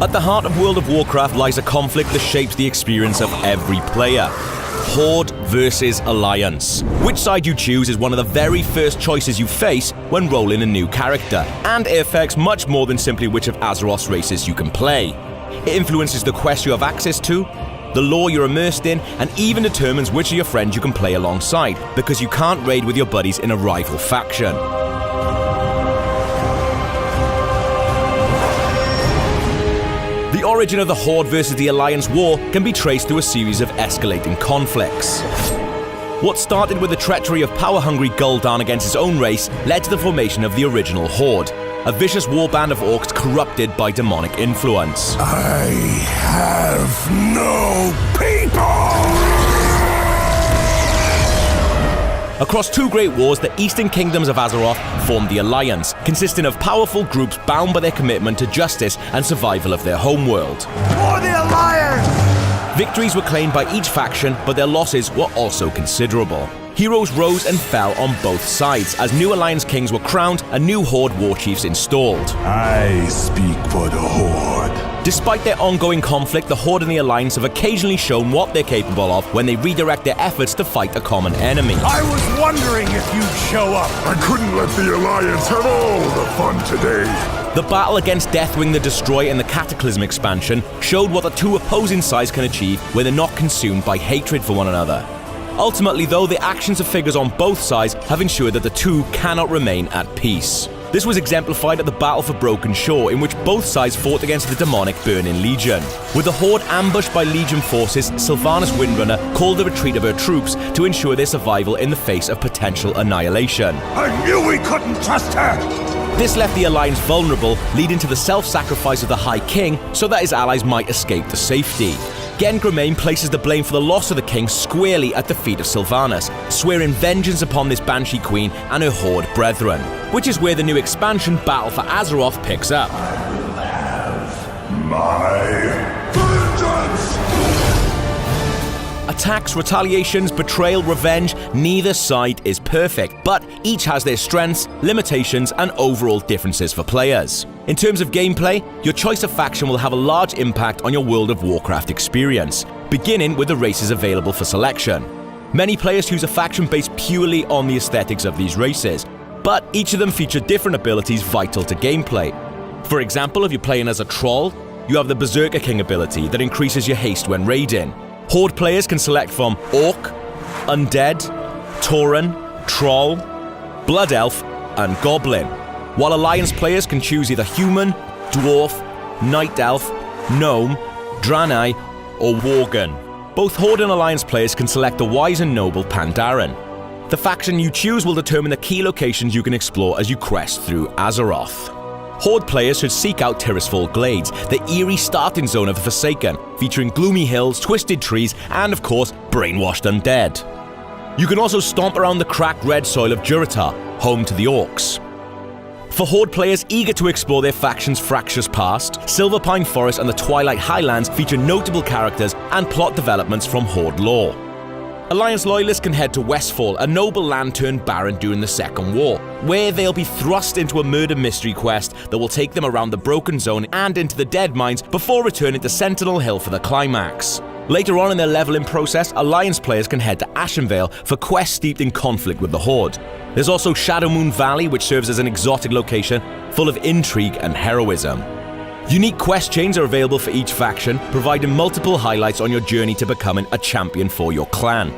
At the heart of World of Warcraft lies a conflict that shapes the experience of every player. Horde versus Alliance. Which side you choose is one of the very first choices you face when rolling a new character, and it affects much more than simply which of Azeroth's races you can play. It influences the quests you have access to, the lore you're immersed in, and even determines which of your friends you can play alongside, because you can't raid with your buddies in a rival faction. The origin of the Horde versus the Alliance war can be traced through a series of escalating conflicts. What started with the treachery of power-hungry Gul'dan against his own race led to the formation of the original Horde, a vicious warband of orcs corrupted by demonic influence. I have no people! Across two great wars, the eastern kingdoms of Azeroth formed the Alliance, consisting of powerful groups bound by their commitment to justice and survival of their homeworld. For the Alliance! Victories were claimed by each faction, but their losses were also considerable. Heroes rose and fell on both sides, as new Alliance kings were crowned and new Horde war chiefs installed. I speak for the Horde. Despite their ongoing conflict, the Horde and the Alliance have occasionally shown what they're capable of when they redirect their efforts to fight a common enemy. I was wondering if you'd show up. I couldn't let the Alliance have all the fun today. The battle against Deathwing the Destroyer in the Cataclysm expansion showed what the two opposing sides can achieve when they're not consumed by hatred for one another. Ultimately, though, the actions of figures on both sides have ensured that the two cannot remain at peace. This was exemplified at the Battle for Broken Shore, in which both sides fought against the demonic Burning Legion. With the Horde ambushed by Legion forces, Sylvanas Windrunner called the retreat of her troops to ensure their survival in the face of potential annihilation. I knew we couldn't trust her! This left the Alliance vulnerable, leading to the self-sacrifice of the High King so that his allies might escape to safety. Gengremain places the blame for the loss of the king squarely at the feet of Sylvanas, swearing vengeance upon this Banshee Queen and her Horde brethren, which is where the new expansion Battle for Azeroth picks up. I will have my vengeance! Attacks, retaliations, betrayal, revenge, neither side is perfect, but each has their strengths, limitations, and overall differences for players. In terms of gameplay, your choice of faction will have a large impact on your World of Warcraft experience, beginning with the races available for selection. Many players choose a faction based purely on the aesthetics of these races, but each of them feature different abilities vital to gameplay. For example, if you're playing as a Troll, you have the Berserker King ability that increases your haste when raiding. Horde players can select from Orc, Undead, Tauren, Troll, Blood Elf, and Goblin, while Alliance players can choose either Human, Dwarf, Night Elf, Gnome, Draenei, or Worgen. Both Horde and Alliance players can select the wise and noble Pandaren. The faction you choose will determine the key locations you can explore as you quest through Azeroth. Horde players should seek out Tirisfal Glades, the eerie starting zone of the Forsaken, featuring gloomy hills, twisted trees, and of course, brainwashed undead. You can also stomp around the cracked red soil of Durotar, home to the Orcs. For Horde players eager to explore their faction's fractious past, Silverpine Forest and the Twilight Highlands feature notable characters and plot developments from Horde lore. Alliance loyalists can head to Westfall, a noble land turned barren during the Second War, where they'll be thrust into a murder mystery quest that will take them around the Broken Zone and into the Dead Mines before returning to Sentinel Hill for the climax. Later on in their leveling process, Alliance players can head to Ashenvale for quests steeped in conflict with the Horde. There's also Shadowmoon Valley, which serves as an exotic location full of intrigue and heroism. Unique quest chains are available for each faction, providing multiple highlights on your journey to becoming a champion for your clan.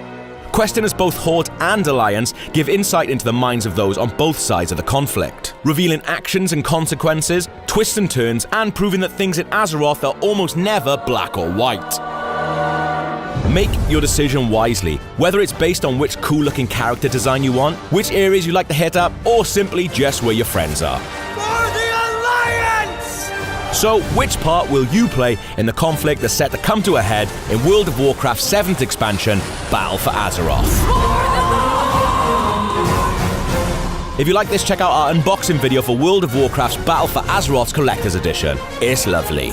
Questing as both Horde and Alliance give insight into the minds of those on both sides of the conflict, revealing actions and consequences, twists and turns, and proving that things in Azeroth are almost never black or white. Make your decision wisely, whether it's based on which cool-looking character design you want, which areas you like to hit up, or simply just where your friends are. So, which part will you play in the conflict that's set to come to a head in World of Warcraft's 7th expansion, Battle for Azeroth? If you like this, check out our unboxing video for World of Warcraft's Battle for Azeroth's Collector's Edition. It's lovely.